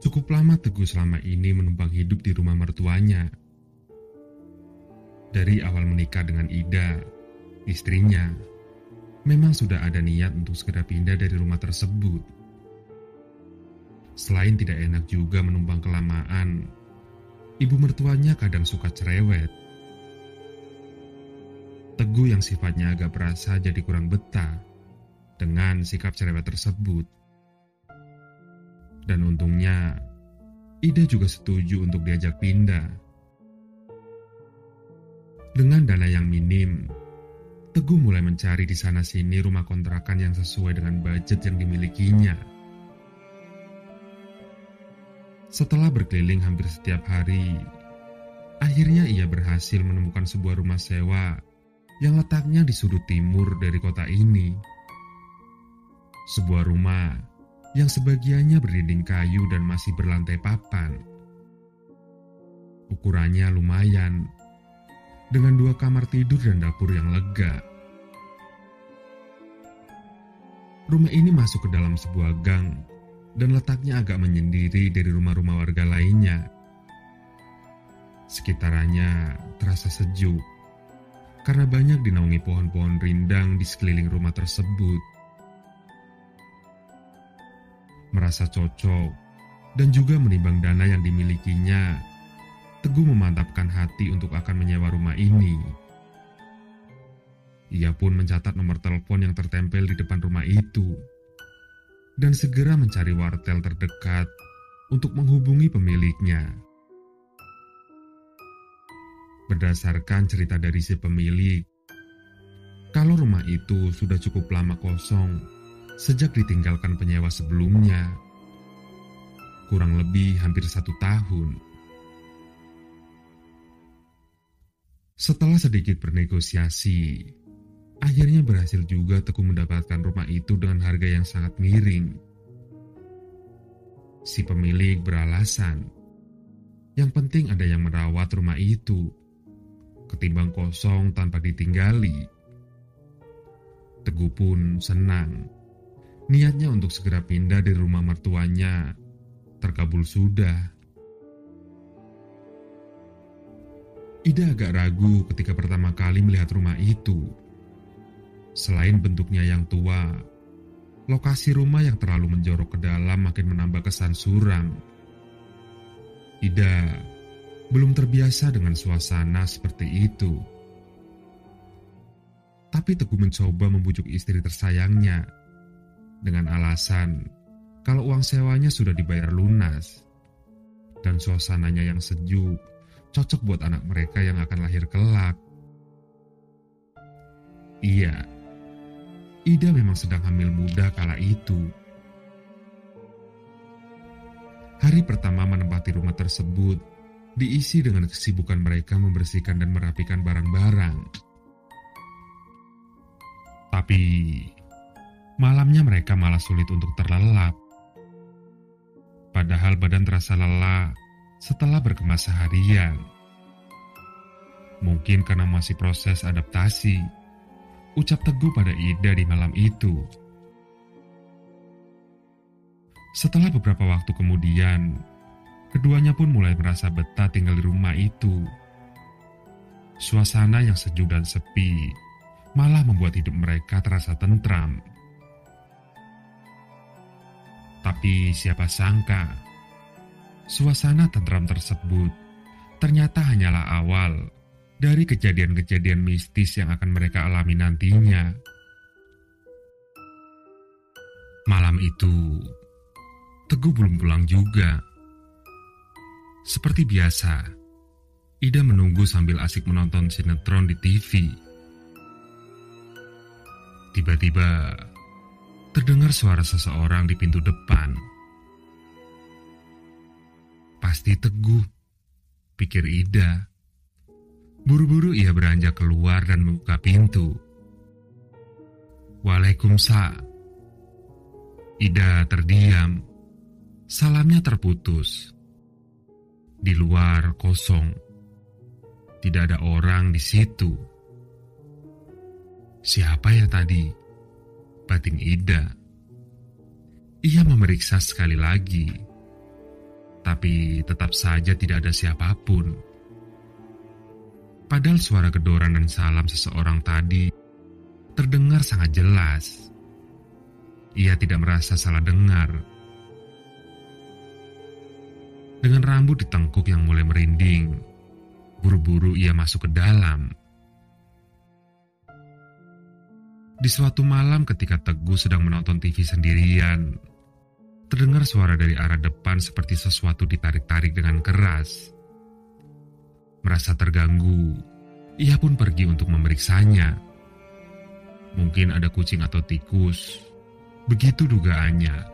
Cukup lama Teguh selama ini menumpang hidup di rumah mertuanya. Dari awal menikah dengan Ida, istrinya, memang sudah ada niat untuk segera pindah dari rumah tersebut. Selain tidak enak juga menumpang kelamaan, ibu mertuanya kadang suka cerewet. Teguh yang sifatnya agak perasa jadi kurang betah dengan sikap cerewet tersebut. Dan untungnya, Ida juga setuju untuk diajak pindah. Dengan dana yang minim, Teguh mulai mencari di sana-sini rumah kontrakan yang sesuai dengan budget yang dimilikinya. Setelah berkeliling hampir setiap hari, akhirnya ia berhasil menemukan sebuah rumah sewa yang letaknya di sudut timur dari kota ini. Sebuah rumah yang sebagiannya berdinding kayu dan masih berlantai papan. Ukurannya lumayan, dengan 2 kamar tidur dan dapur yang lega. Rumah ini masuk ke dalam sebuah gang dan letaknya agak menyendiri dari rumah-rumah warga lainnya. Sekitarannya terasa sejuk, karena banyak dinaungi pohon-pohon rindang di sekeliling rumah tersebut. Merasa cocok dan juga menimbang dana yang dimilikinya, Teguh memantapkan hati untuk akan menyewa rumah ini. Ia pun mencatat nomor telepon yang tertempel di depan rumah itu dan segera mencari wartel terdekat untuk menghubungi pemiliknya. Berdasarkan cerita dari si pemilik, kalau rumah itu sudah cukup lama kosong sejak ditinggalkan penyewa sebelumnya, kurang lebih hampir 1 tahun. Setelah sedikit bernegosiasi, akhirnya berhasil juga Teguh mendapatkan rumah itu dengan harga yang sangat miring. Si pemilik beralasan, yang penting ada yang merawat rumah itu, ketimbang kosong tanpa ditinggali. Teguh pun senang. Niatnya untuk segera pindah dari rumah mertuanya terkabul sudah. Ida agak ragu ketika pertama kali melihat rumah itu. Selain bentuknya yang tua, lokasi rumah yang terlalu menjorok ke dalam makin menambah kesan suram. Ida belum terbiasa dengan suasana seperti itu. Tapi Teguh mencoba membujuk istri tersayangnya dengan alasan kalau uang sewanya sudah dibayar lunas dan suasananya yang sejuk cocok buat anak mereka yang akan lahir kelak. Iya, Ida memang sedang hamil muda kala itu. Hari pertama menempati rumah tersebut diisi dengan kesibukan mereka membersihkan dan merapikan barang-barang. Tapi malamnya mereka malah sulit untuk terlelap. Padahal badan terasa lelah setelah berkemas seharian. Mungkin karena masih proses adaptasi, ucap Teguh pada Ida di malam itu. Setelah beberapa waktu kemudian, keduanya pun mulai merasa betah tinggal di rumah itu. Suasana yang sejuk dan sepi malah membuat hidup mereka terasa tentram. Tapi siapa sangka, suasana tentram tersebut ternyata hanyalah awal dari kejadian-kejadian mistis yang akan mereka alami nantinya. Malam itu, Teguh belum pulang juga. Seperti biasa, Ida menunggu sambil asik menonton sinetron di TV. Tiba-tiba, terdengar suara seseorang di pintu depan. Pasti Teguh, pikir Ida. Buru-buru ia beranjak keluar dan membuka pintu. Waalaikumsalam. Ida terdiam. Salamnya terputus. Di luar kosong. Tidak ada orang di situ. Siapa ya tadi? Batin Ida. Ia memeriksa sekali lagi. tapi tetap saja tidak ada siapapun. Padahal suara gedoran dan salam seseorang tadi terdengar sangat jelas. Ia tidak merasa salah dengar. Dengan rambut ditengkuk yang mulai merinding, buru-buru ia masuk ke dalam. Di suatu malam ketika Teguh sedang menonton TV sendirian, terdengar suara dari arah depan seperti sesuatu ditarik-tarik dengan keras. Merasa terganggu, ia pun pergi untuk memeriksanya. Mungkin ada kucing atau tikus, begitu dugaannya.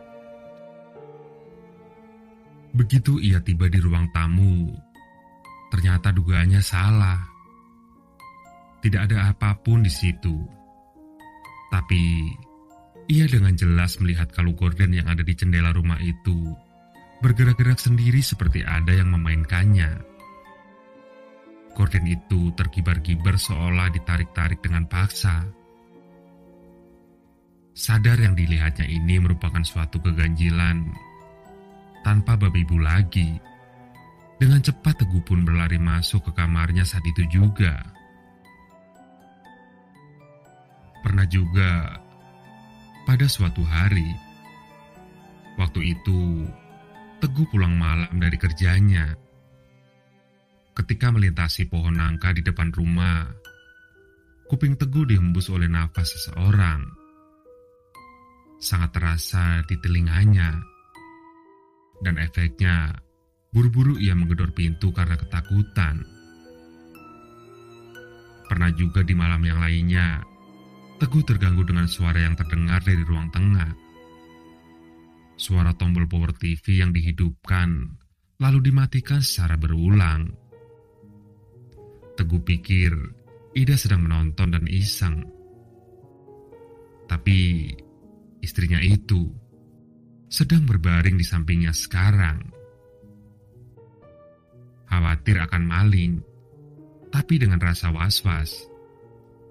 Begitu ia tiba di ruang tamu, ternyata dugaannya salah. Tidak ada apapun di situ. Tapi ia dengan jelas melihat kalau gorden yang ada di jendela rumah itu bergerak-gerak sendiri seperti ada yang memainkannya. Gorden itu terkibar-kibar seolah ditarik-tarik dengan paksa. Sadar yang dilihatnya ini merupakan suatu keganjilan. Tanpa babi ibu lagi, dengan cepat Teguh pun berlari masuk ke kamarnya saat itu juga. Pernah juga pada suatu hari, waktu itu Teguh pulang malam dari kerjanya. Ketika melintasi pohon nangka di depan rumah, kuping Teguh dihembus oleh nafas seseorang. Sangat terasa di telinganya, dan efeknya buru-buru ia menggedor pintu karena ketakutan. Pernah juga di malam yang lainnya, Teguh terganggu dengan suara yang terdengar dari ruang tengah. Suara tombol power TV yang dihidupkan, lalu dimatikan secara berulang. Teguh pikir Ida sedang menonton dan iseng. Tapi istrinya itu sedang berbaring di sampingnya sekarang. Khawatir akan maling, tapi dengan rasa was-was,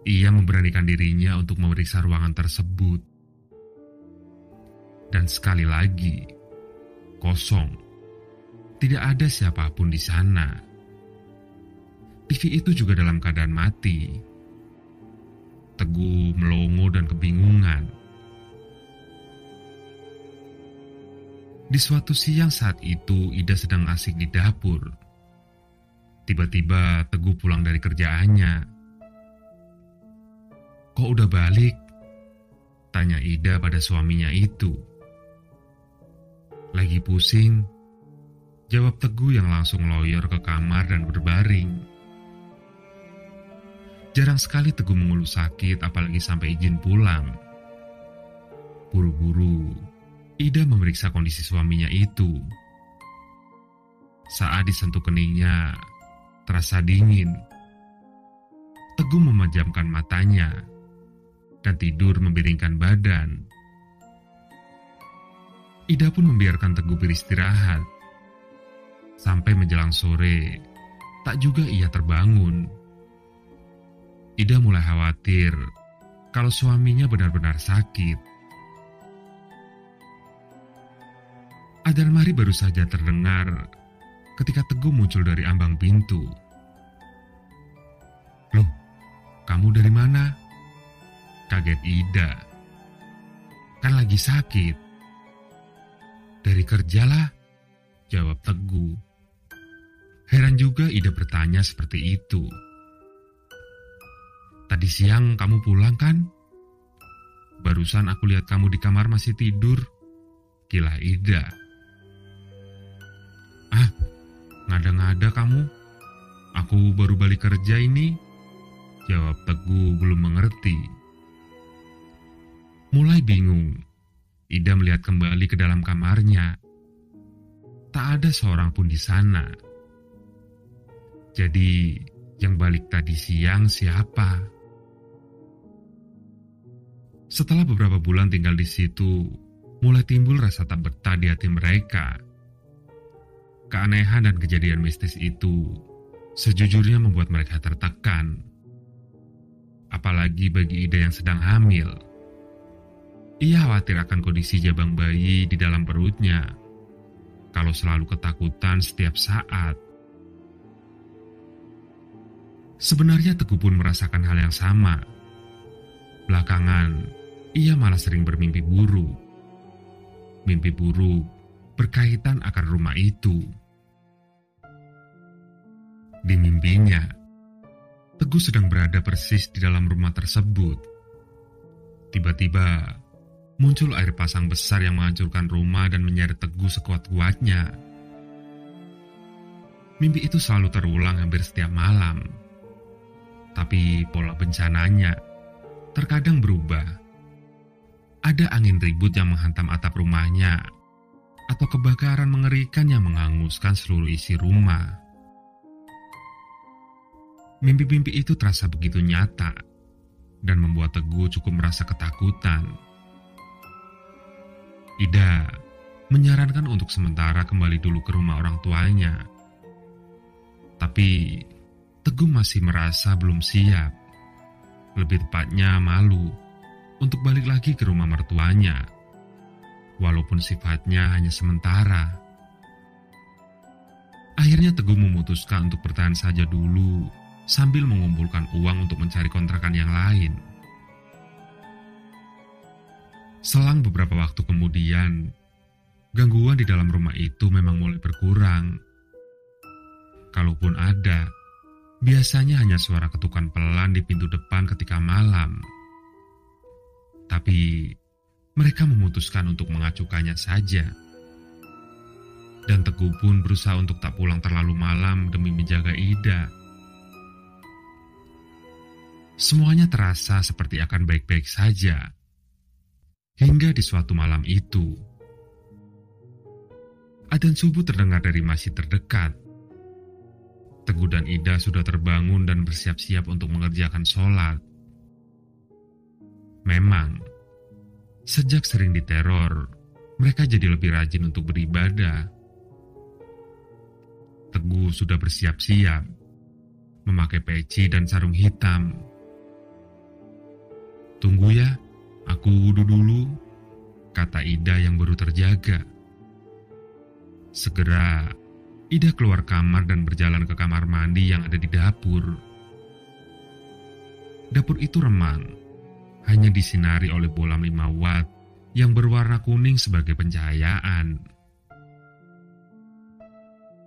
ia memberanikan dirinya untuk memeriksa ruangan tersebut. Dan sekali lagi, kosong. Tidak ada siapapun di sana. TV itu juga dalam keadaan mati. Teguh melongo dan kebingungan. Di suatu siang saat itu, Ida sedang asik di dapur. Tiba-tiba Teguh pulang dari kerjaannya. "Kok udah balik?" tanya Ida pada suaminya itu. "Lagi pusing," jawab Teguh yang langsung loyor ke kamar dan berbaring. Jarang sekali Teguh mengeluh sakit, apalagi sampai izin pulang. Buru-buru, Ida memeriksa kondisi suaminya itu. Saat disentuh keningnya, terasa dingin. Teguh memejamkan matanya dan tidur membiringkan badan. Ida pun membiarkan Teguh beristirahat. Sampai menjelang sore, tak juga ia terbangun. Ida mulai khawatir kalau suaminya benar-benar sakit. Adzan maghrib baru saja terdengar ketika Teguh muncul dari ambang pintu. "Loh, kamu dari mana?" kaget Ida. "Kan lagi sakit." "Dari kerja lah," jawab Teguh. Heran juga Ida bertanya seperti itu. "Tadi siang kamu pulang kan? Barusan aku lihat kamu di kamar masih tidur," kilah Ida. "Ah, ngada-ngada kamu. Aku baru balik kerja ini," jawab Teguh belum mengerti. Mulai bingung, Ida melihat kembali ke dalam kamarnya. Tak ada seorang pun di sana. Jadi, yang balik tadi siang siapa? Setelah beberapa bulan tinggal di situ, mulai timbul rasa tak betah di hati mereka. Keanehan dan kejadian mistis itu sejujurnya membuat mereka tertekan. Apalagi bagi Ida yang sedang hamil. Ia khawatir akan kondisi jabang bayi di dalam perutnya. kalau selalu ketakutan setiap saat. Sebenarnya Teguh pun merasakan hal yang sama. Belakangan, ia malah sering bermimpi buruk. Mimpi buruk berkaitan akan rumah itu. Di mimpinya, Teguh sedang berada persis di dalam rumah tersebut. Tiba-tiba, muncul air pasang besar yang menghancurkan rumah dan menyeret Teguh sekuat-kuatnya. Mimpi itu selalu terulang hampir setiap malam. Tapi pola bencananya terkadang berubah. Ada angin ribut yang menghantam atap rumahnya, atau kebakaran mengerikan yang menghanguskan seluruh isi rumah. Mimpi-mimpi itu terasa begitu nyata dan membuat Teguh cukup merasa ketakutan. Ida menyarankan untuk sementara kembali dulu ke rumah orang tuanya. Tapi Teguh masih merasa belum siap. Lebih tepatnya malu untuk balik lagi ke rumah mertuanya. Walaupun sifatnya hanya sementara. Akhirnya Teguh memutuskan untuk bertahan saja dulu sambil mengumpulkan uang untuk mencari kontrakan yang lain. Selang beberapa waktu kemudian, gangguan di dalam rumah itu memang mulai berkurang. Kalaupun ada, biasanya hanya suara ketukan pelan di pintu depan ketika malam. Tapi mereka memutuskan untuk mengacukannya saja. Dan Teguh pun berusaha untuk tak pulang terlalu malam demi menjaga Ida. Semuanya terasa seperti akan baik-baik saja. Hingga di suatu malam itu, adzan subuh terdengar dari masjid terdekat. Teguh dan Ida sudah terbangun dan bersiap-siap untuk mengerjakan sholat. Memang, sejak sering diteror, mereka jadi lebih rajin untuk beribadah. Teguh sudah bersiap-siap, memakai peci dan sarung hitam. "Tunggu ya, aku wudhu dulu," kata Ida yang baru terjaga. Segera, Ida keluar kamar dan berjalan ke kamar mandi yang ada di dapur. Dapur itu remang, hanya disinari oleh bolam 5 watt yang berwarna kuning sebagai pencahayaan.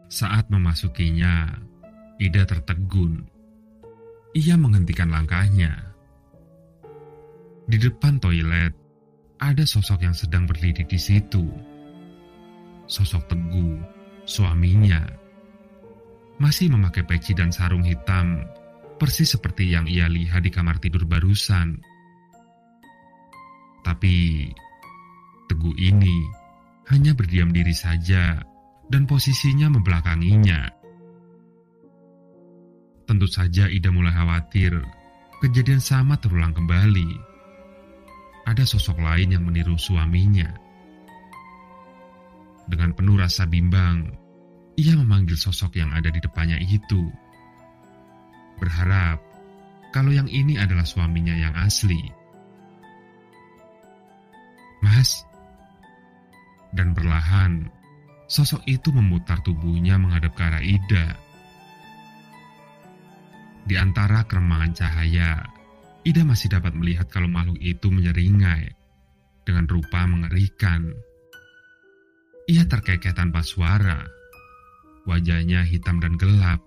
Saat memasukinya, Ida tertegun. Ia menghentikan langkahnya. Di depan toilet, ada sosok yang sedang berdiri di situ. Sosok Teguh, suaminya. Masih memakai peci dan sarung hitam, persis seperti yang ia lihat di kamar tidur barusan. Tapi, Teguh ini hanya berdiam diri saja dan posisinya membelakanginya. Tentu saja Ida mulai khawatir kejadian sama terulang kembali. Ada sosok lain yang meniru suaminya. Dengan penuh rasa bimbang, ia memanggil sosok yang ada di depannya itu. Berharap kalau yang ini adalah suaminya yang asli. "Mas?" Dan perlahan, sosok itu memutar tubuhnya menghadap ke arah Ida. Di antara keremangan cahaya, Ida masih dapat melihat kalau makhluk itu menyeringai dengan rupa mengerikan. Ia terkekeh tanpa suara. Wajahnya hitam dan gelap.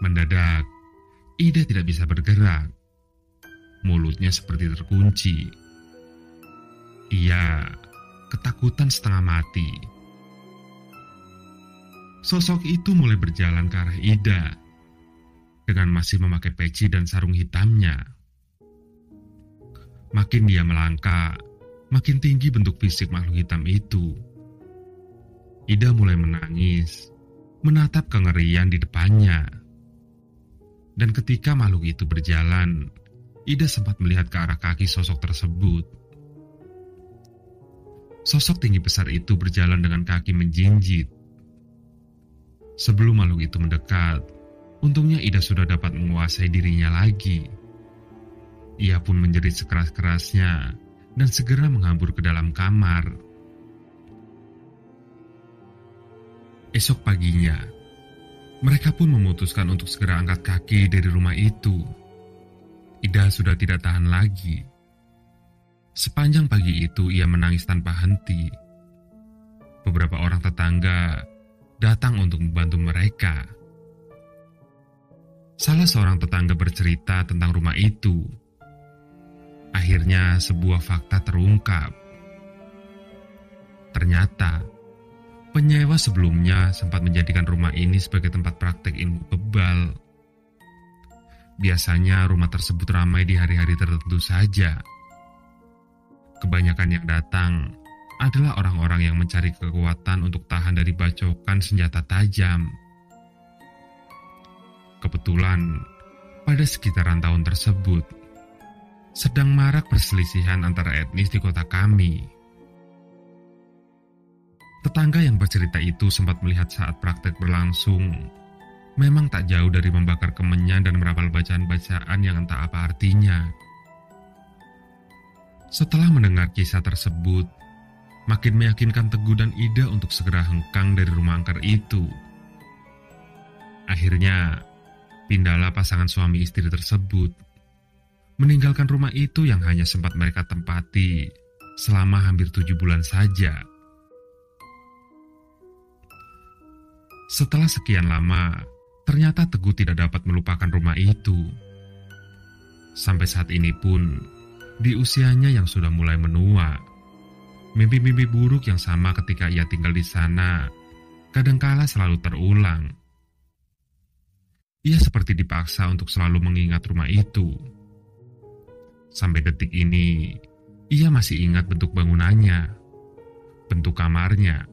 Mendadak, Ida tidak bisa bergerak. Mulutnya seperti terkunci. Ia ketakutan setengah mati. Sosok itu mulai berjalan ke arah Ida dengan masih memakai peci dan sarung hitamnya. Makin dia melangkah, makin tinggi bentuk fisik makhluk hitam itu. Ida mulai menangis, menatap kengerian di depannya. Dan ketika makhluk itu berjalan, Ida sempat melihat ke arah kaki sosok tersebut. Sosok tinggi besar itu berjalan dengan kaki menjinjit. Sebelum makhluk itu mendekat, untungnya Ida sudah dapat menguasai dirinya lagi. Ia pun menjerit sekeras-kerasnya dan segera menghambur ke dalam kamar. Esok paginya, mereka pun memutuskan untuk segera angkat kaki dari rumah itu. Ida sudah tidak tahan lagi. Sepanjang pagi itu ia menangis tanpa henti. Beberapa orang tetangga datang untuk membantu mereka. Salah seorang tetangga bercerita tentang rumah itu. Akhirnya sebuah fakta terungkap. Ternyata penyewa sebelumnya sempat menjadikan rumah ini sebagai tempat praktek ilmu kebal. Biasanya rumah tersebut ramai di hari-hari tertentu saja. Kebanyakan yang datang adalah orang-orang yang mencari kekuatan untuk tahan dari bacokan senjata tajam. Kebetulan, pada sekitaran tahun tersebut, sedang marak perselisihan antara etnis di kota kami. Tetangga yang bercerita itu sempat melihat saat praktek berlangsung. Memang tak jauh dari membakar kemenyan dan merapal bacaan-bacaan yang entah apa artinya. Setelah mendengar kisah tersebut, makin meyakinkan Teguh dan Ida untuk segera hengkang dari rumah angker itu. Akhirnya, pindahlah pasangan suami istri tersebut, meninggalkan rumah itu yang hanya sempat mereka tempati selama hampir 7 bulan saja. Setelah sekian lama, ternyata Teguh tidak dapat melupakan rumah itu. Sampai saat ini pun, di usianya yang sudah mulai menua, mimpi-mimpi buruk yang sama ketika ia tinggal di sana kadangkala selalu terulang. Ia seperti dipaksa untuk selalu mengingat rumah itu. Sampai detik ini, ia masih ingat bentuk bangunannya, bentuk kamarnya,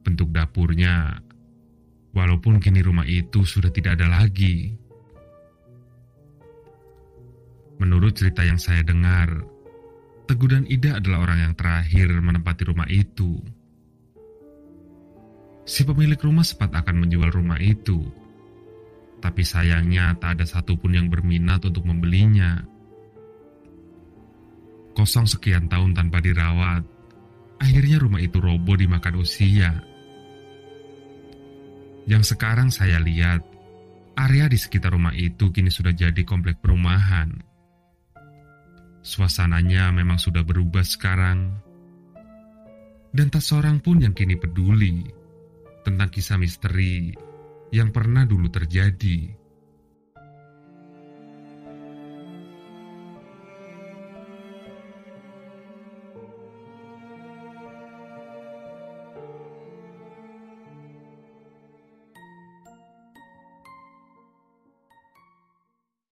bentuk dapurnya, walaupun kini rumah itu sudah tidak ada lagi. Menurut cerita yang saya dengar, Teguh dan Ida adalah orang yang terakhir menempati rumah itu. Si pemilik rumah sempat akan menjual rumah itu, tapi sayangnya tak ada satupun yang berminat untuk membelinya. Kosong sekian tahun tanpa dirawat, akhirnya rumah itu roboh dimakan usia. Yang sekarang saya lihat, area di sekitar rumah itu kini sudah jadi komplek perumahan. Suasananya memang sudah berubah sekarang. Dan tak seorang pun yang kini peduli tentang kisah misteri yang pernah dulu terjadi.